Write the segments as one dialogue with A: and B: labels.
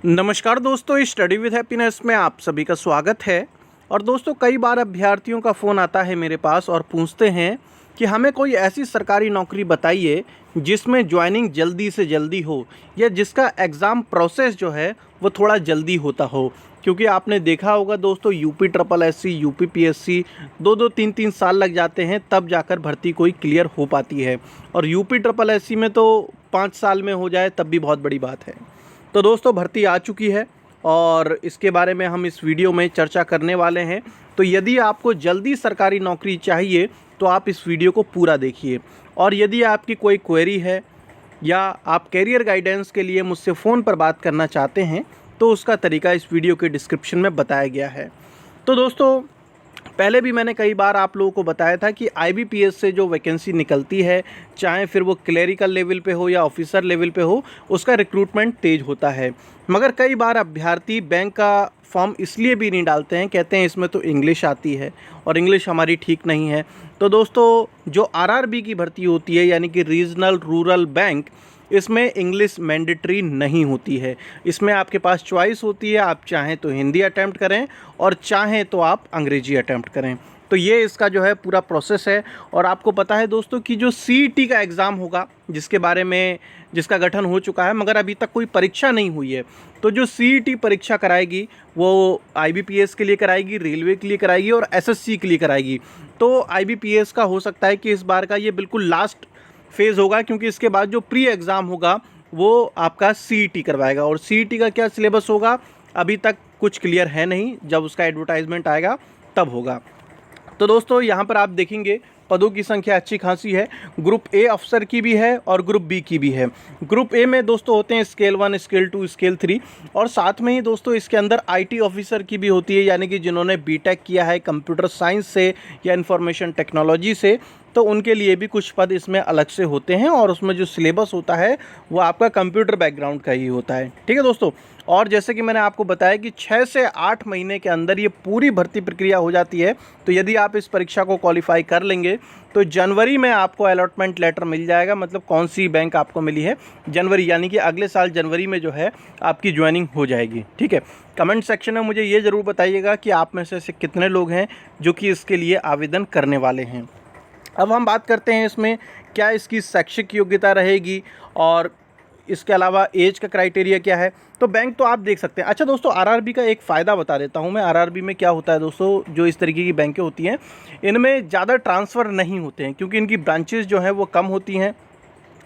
A: नमस्कार दोस्तों, इस स्टडी विद हैप्पीनेस में आप सभी का स्वागत है। और दोस्तों, कई बार अभ्यर्थियों का फ़ोन आता है मेरे पास और पूछते हैं कि हमें कोई ऐसी सरकारी नौकरी बताइए जिसमें ज्वाइनिंग जल्दी से जल्दी हो या जिसका एग्ज़ाम प्रोसेस जो है वो थोड़ा जल्दी होता हो। क्योंकि आपने देखा होगा दोस्तों, UP triple SC, UP PSC 2-2 3-3 साल लग जाते हैं तब जाकर भर्ती कोई क्लियर हो पाती है। और यूपी ट्रिपल एससी में तो 5 साल में हो जाए तब भी बहुत बड़ी बात है। तो दोस्तों, भर्ती आ चुकी है और इसके बारे में हम इस वीडियो में चर्चा करने वाले हैं। तो यदि आपको जल्दी सरकारी नौकरी चाहिए तो आप इस वीडियो को पूरा देखिए। और यदि आपकी कोई क्वेरी है या आप कैरियर गाइडेंस के लिए मुझसे फ़ोन पर बात करना चाहते हैं तो उसका तरीका इस वीडियो के डिस्क्रिप्शन में बताया गया है। तो दोस्तों, पहले भी मैंने कई बार आप लोगों को बताया था कि आईबीपीएस से जो वैकेंसी निकलती है, चाहे फिर वो क्लेरिकल लेवल पे हो या ऑफिसर लेवल पे हो, उसका रिक्रूटमेंट तेज़ होता है। मगर कई बार अभ्यर्थी बैंक का फॉर्म इसलिए भी नहीं डालते हैं, कहते हैं इसमें तो इंग्लिश आती है और इंग्लिश हमारी ठीक नहीं है। तो दोस्तों, जो आरआरबी की भर्ती होती है यानी कि रीजनल रूरल बैंक, इसमें इंग्लिश मैंडेटरी नहीं होती है। इसमें आपके पास चॉइस होती है, आप चाहें तो हिंदी अटैम्प्ट करें और चाहें तो आप अंग्रेजी अटैम्प्ट करें। तो ये इसका जो है पूरा प्रोसेस है। और आपको पता है दोस्तों कि जो सीईटी का एग्ज़ाम होगा, जिसका गठन हो चुका है मगर अभी तक कोई परीक्षा नहीं हुई है, तो जो सीईटी परीक्षा कराएगी वो आईबीपीएस के लिए कराएगी, रेलवे के लिए कराएगी और एसएससी के लिए कराएगी। तो आईबीपीएस का हो सकता है कि इस बार का ये बिल्कुल लास्ट फेज़ होगा, क्योंकि इसके बाद जो प्री एग्ज़ाम होगा वो आपका सीईटी करवाएगा। और सीईटी का क्या सिलेबस होगा अभी तक कुछ क्लियर है नहीं, जब उसका एडवर्टाइजमेंट आएगा तब होगा। तो दोस्तों, यहाँ पर आप देखेंगे पदों की संख्या अच्छी खासी है। ग्रुप ए अफसर की भी है और ग्रुप बी की भी है। ग्रुप ए में दोस्तों होते हैं स्केल 1, स्केल 2, स्केल 3 और साथ में ही दोस्तों इसके अंदर आईटी ऑफिसर की भी होती है, यानी कि जिन्होंने बीटेक किया है कंप्यूटर साइंस से या इंफॉर्मेशन टेक्नोलॉजी से, तो उनके लिए भी कुछ पद इसमें अलग से होते हैं। और उसमें जो सिलेबस होता है वो आपका कंप्यूटर बैकग्राउंड का ही होता है। ठीक है दोस्तों, और जैसे कि मैंने आपको बताया कि 6 से 8 महीने के अंदर ये पूरी भर्ती प्रक्रिया हो जाती है। तो यदि आप इस परीक्षा को क्वालिफाई कर लेंगे तो जनवरी में आपको अलॉटमेंट लेटर मिल जाएगा। मतलब कौन सी बैंक आपको मिली है, जनवरी, यानी कि अगले साल जनवरी में जो है आपकी ज्वाइनिंग हो जाएगी। ठीक है, कमेंट सेक्शन में मुझे ये ज़रूर बताइएगा कि आप में से ऐसे कितने लोग हैं जो कि इसके लिए आवेदन करने वाले हैं। अब हम बात करते हैं इसमें क्या इसकी शैक्षिक योग्यता रहेगी और इसके अलावा एज का क्राइटेरिया क्या है। तो बैंक तो आप देख सकते हैं। अच्छा दोस्तों, आरआरबी का एक फ़ायदा बता देता हूं मैं। आरआरबी में क्या होता है दोस्तों, जो इस तरीके की बैंकें होती हैं इनमें ज़्यादा ट्रांसफ़र नहीं होते हैं, क्योंकि इनकी ब्रांचेज़ जो हैं वो कम होती हैं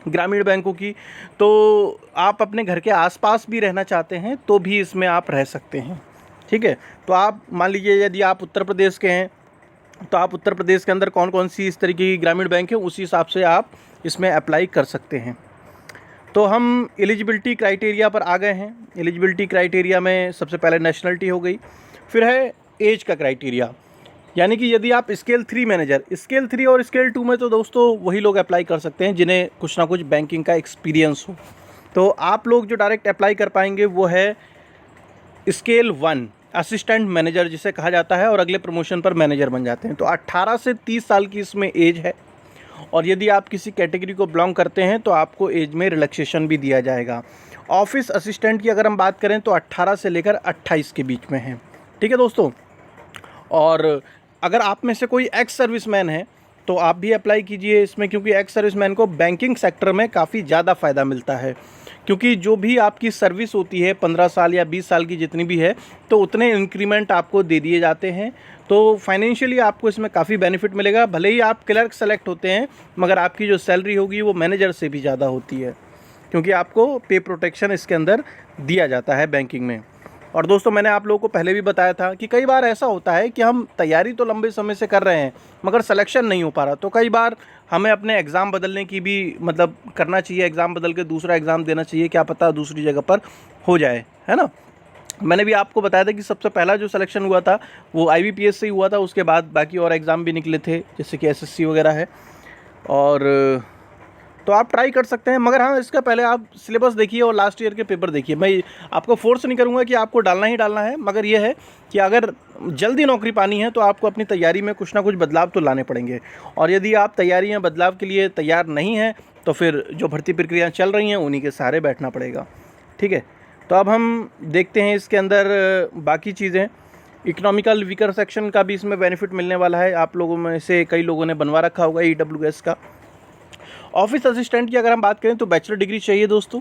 A: ग्रामीण बैंकों की। तो आप अपने घर के आसपास भी रहना चाहते हैं तो भी इसमें आप रह सकते हैं। ठीक है, तो आप मान लीजिए यदि आप उत्तर प्रदेश के हैं तो आप उत्तर प्रदेश के अंदर कौन कौन सी इस तरीके की ग्रामीण बैंक है उसी हिसाब से आप इसमें अप्लाई कर सकते हैं। तो हम एलिजिबिलिटी क्राइटेरिया पर आ गए हैं। एलिजिबिलिटी क्राइटेरिया में सबसे पहले नेशनलिटी हो गई, फिर है एज का क्राइटेरिया, यानी कि यदि आप स्केल 3 मैनेजर, स्केल 3 और स्केल 2 में तो दोस्तों वही लोग अप्लाई कर सकते हैं जिन्हें कुछ ना कुछ बैंकिंग का एक्सपीरियंस हो। तो आप लोग जो डायरेक्ट अप्लाई कर पाएंगे वो है स्केल 1 असिस्टेंट मैनेजर जिसे कहा जाता है, और अगले प्रमोशन पर मैनेजर बन जाते हैं। तो 18 से 30 साल की इसमें एज है। और यदि आप किसी कैटेगरी को बिलोंग करते हैं तो आपको एज में रिलैक्सेशन भी दिया जाएगा। ऑफिस असिस्टेंट की अगर हम बात करें तो 18 से लेकर 28 के बीच में है। ठीक है दोस्तों, और अगर आप में से कोई एक्स सर्विसमैन है तो आप भी अप्लाई कीजिए इसमें, क्योंकि एक्स सर्विसमैन को बैंकिंग सेक्टर में काफ़ी ज़्यादा फ़ायदा मिलता है। क्योंकि जो भी आपकी सर्विस होती है 15 साल या 20 साल की जितनी भी है, तो उतने इंक्रीमेंट आपको दे दिए जाते हैं। तो फाइनेंशियली आपको इसमें काफ़ी बेनिफिट मिलेगा। भले ही आप क्लर्क सेलेक्ट होते हैं मगर आपकी जो सैलरी होगी वो मैनेजर से भी ज़्यादा होती है, क्योंकि आपको पे प्रोटेक्शन इसके अंदर दिया जाता है बैंकिंग में। और दोस्तों, मैंने आप लोगों को पहले भी बताया था कि कई बार ऐसा होता है कि हम तैयारी तो लंबे समय से कर रहे हैं मगर सिलेक्शन नहीं हो पा रहा। तो कई बार हमें अपने एग्ज़ाम बदलने की भी करना चाहिए, एग्ज़ाम बदल के दूसरा एग्ज़ाम देना चाहिए, क्या पता दूसरी जगह पर हो जाए, है ना। मैंने भी आपको बताया था कि सबसे पहला जो सिलेक्शन हुआ था वो आईबीपीएस से ही हुआ था, उसके बाद बाकी और एग्ज़ाम भी निकले थे जैसे कि एसएससी वगैरह है। और तो आप ट्राई कर सकते हैं, मगर हाँ, इसका पहले आप सिलेबस देखिए और लास्ट ईयर के पेपर देखिए। मैं आपको फोर्स नहीं करूँगा कि आपको डालना ही डालना है, मगर ये है कि अगर जल्दी नौकरी पानी है तो आपको अपनी तैयारी में कुछ ना कुछ बदलाव तो लाने पड़ेंगे। और यदि आप तैयारियाँ बदलाव के लिए तैयार नहीं हैं तो फिर जो भर्ती प्रक्रियाँ चल रही हैं उन्हीं के सहारे बैठना पड़ेगा। ठीक है, तो अब हम देखते हैं इसके अंदर बाकी चीज़ें। इकोनॉमिकल वीकर सेक्शन का भी इसमें बेनिफिट मिलने वाला है। आप लोगों में से कई लोगों ने बनवा रखा होगा EWS का। ऑफिस असिस्टेंट की अगर हम बात करें तो बैचलर डिग्री चाहिए दोस्तों।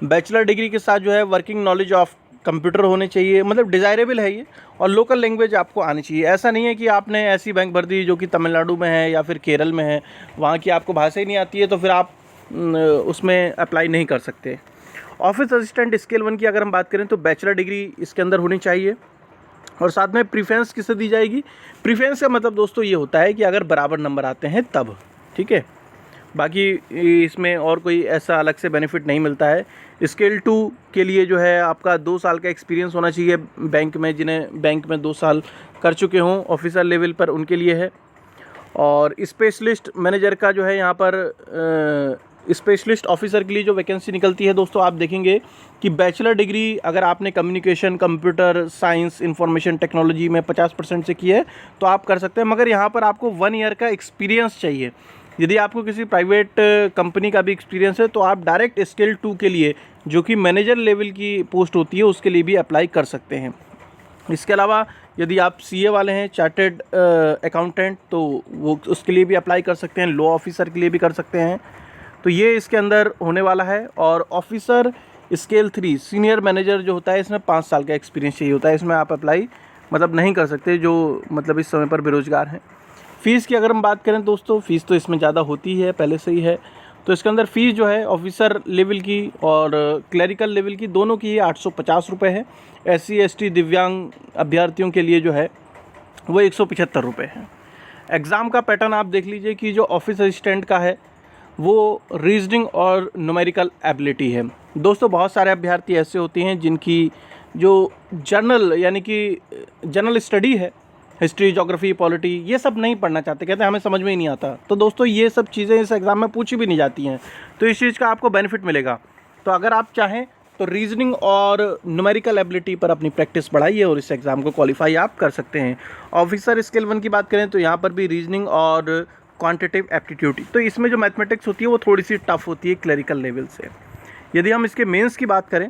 A: बैचलर डिग्री के साथ जो है वर्किंग नॉलेज ऑफ कंप्यूटर होने चाहिए, मतलब डिज़ायरेबल है ये। और लोकल लैंग्वेज आपको आनी चाहिए। ऐसा नहीं है कि आपने ऐसी बैंक भर दी जो कि तमिलनाडु में है या फिर केरल में है, वहाँ की आपको भाषा ही नहीं आती है तो फिर आप उसमें अप्लाई नहीं कर सकते। ऑफिस असिस्टेंट स्केल 1 की अगर हम बात करें तो बैचलर डिग्री इसके अंदर होनी चाहिए। और साथ में प्रीफरेंस किसे दी जाएगी? प्रीफरेंस का मतलब दोस्तों ये होता है कि अगर बराबर नंबर आते हैं तब, ठीक है। बाकी इसमें और कोई ऐसा अलग से बेनिफिट नहीं मिलता है। स्केल 2 के लिए जो है आपका 2 साल का एक्सपीरियंस होना चाहिए बैंक में, जिन्हें बैंक में 2 साल कर चुके हों ऑफिसर लेवल पर, उनके लिए है। और स्पेशलिस्ट मैनेजर का जो है यहाँ पर स्पेशलिस्ट ऑफिसर के लिए जो वैकेंसी निकलती है दोस्तों, आप देखेंगे कि बैचलर डिग्री अगर आपने communication, computer science, information technology में 50% से की है तो आप कर सकते हैं। मगर यहाँ पर आपको 1 ईयर का एक्सपीरियंस चाहिए। यदि आपको किसी प्राइवेट कंपनी का भी एक्सपीरियंस है तो आप डायरेक्ट स्केल 2 के लिए, जो कि मैनेजर लेवल की पोस्ट होती है, उसके लिए भी अप्लाई कर सकते हैं। इसके अलावा यदि आप CA वाले हैं, चार्टेड अकाउंटेंट, तो वो उसके लिए भी अप्लाई कर सकते हैं। लॉ ऑफिसर के लिए भी कर सकते हैं। तो ये इसके अंदर होने वाला है। और ऑफिसर स्केल 3 सीनियर मैनेजर जो होता है, इसमें 5 साल का एक्सपीरियंस चाहिए होता है। इसमें आप अप्लाई मतलब नहीं कर सकते जो मतलब इस समय पर बेरोज़गार हैं। फ़ीस की अगर हम बात करें दोस्तों, फ़ीस तो इसमें ज़्यादा होती है, पहले से ही है। तो इसके अंदर फ़ीस जो है ऑफिसर लेवल की और क्लरिकल लेवल की दोनों की 850 रुपये है। SC ST दिव्यांग अभ्यर्थियों के लिए जो है वो 175 रुपये है। एग्ज़ाम का पैटर्न आप देख लीजिए कि जो ऑफिस असिस्टेंट का है वो रीजनिंग और न्यूमेरिकल एबिलिटी है दोस्तों। बहुत सारे अभ्यर्थी ऐसे होते हैं जिनकी जो जर्नल यानी कि जनरल स्टडी है, हिस्ट्री, ज्योग्राफी, पॉलिटी, ये सब नहीं पढ़ना चाहते, कहते हैं हमें समझ में ही नहीं आता। तो दोस्तों ये सब चीज़ें इस एग्ज़ाम में पूछी भी नहीं जाती हैं, तो इस चीज़ का आपको बेनिफिट मिलेगा। तो अगर आप चाहें तो रीजनिंग और न्यूमेरिकल एबिलिटी पर अपनी प्रैक्टिस बढ़ाइए और इस एग्ज़ाम को क्वालिफाई आप कर सकते हैं। ऑफिसर स्केल 1 की बात करें तो यहाँ पर भी रीजनिंग और क्वांटिटेटिव एप्टीट्यूड, तो इसमें जो मैथमेटिक्स होती है वो थोड़ी सी टफ होती है क्लरिकल लेवल से। यदि हम इसके मेंस की बात करें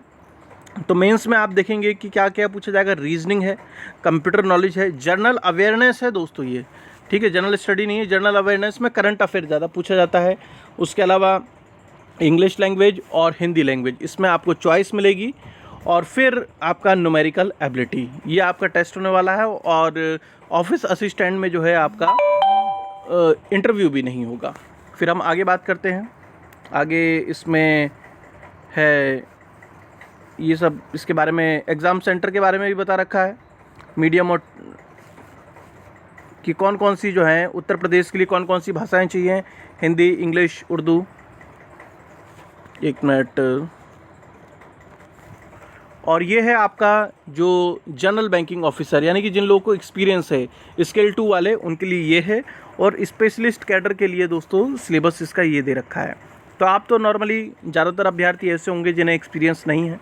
A: तो मेंस में आप देखेंगे कि क्या क्या पूछा जाएगा। रीजनिंग है, कंप्यूटर नॉलेज है, जर्नल अवेयरनेस है दोस्तों ये, ठीक है, जनरल स्टडी नहीं है, जनरल अवेयरनेस में करंट अफेयर ज़्यादा पूछा जाता है। उसके अलावा इंग्लिश लैंग्वेज और हिंदी लैंग्वेज, इसमें आपको चॉइस मिलेगी। और फिर आपका न्यूमेरिकल एबिलिटी, ये आपका टेस्ट होने वाला है। और ऑफिस असिस्टेंट में जो है आपका इंटरव्यू भी नहीं होगा। फिर हम आगे बात करते हैं। आगे इसमें है ये सब, इसके बारे में एग्ज़ाम सेंटर के बारे में भी बता रखा है। मीडियम और कि कौन कौन सी जो हैं उत्तर प्रदेश के लिए कौन कौन सी भाषाएं चाहिए, हिंदी, इंग्लिश, उर्दू। एक मिनट। और ये है आपका जो जनरल बैंकिंग ऑफिसर, यानी कि जिन लोगों को एक्सपीरियंस है स्केल 2 वाले, उनके लिए ये है। और स्पेशलिस्ट कैडर के लिए दोस्तों सिलेबस इसका ये दे रखा है। तो आप तो नॉर्मली ज़्यादातर अभ्यर्थी ऐसे होंगे जिन्हें एक्सपीरियंस नहीं है।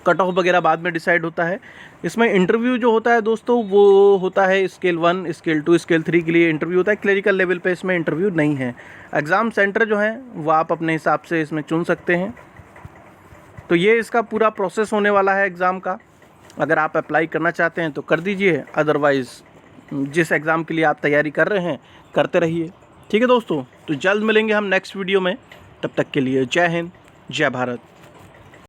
A: कट ऑफ वगैरह बाद में डिसाइड होता है। इसमें इंटरव्यू जो होता है दोस्तों वो होता है स्केल 1, स्केल 2, स्केल 3 के लिए इंटरव्यू होता है। क्लरिकल लेवल पे इसमें इंटरव्यू नहीं है। एग्ज़ाम सेंटर जो है वो आप अपने हिसाब से इसमें चुन सकते हैं। तो ये इसका पूरा प्रोसेस होने वाला है एग्ज़ाम का। अगर आप अप्लाई करना चाहते हैं तो कर दीजिए, अदरवाइज़ जिस एग्ज़ाम के लिए आप तैयारी कर रहे हैं करते रहिए। ठीक है दोस्तों, तो जल्द मिलेंगे हम नेक्स्ट वीडियो में। तब तक के लिए जय हिंद, जय भारत।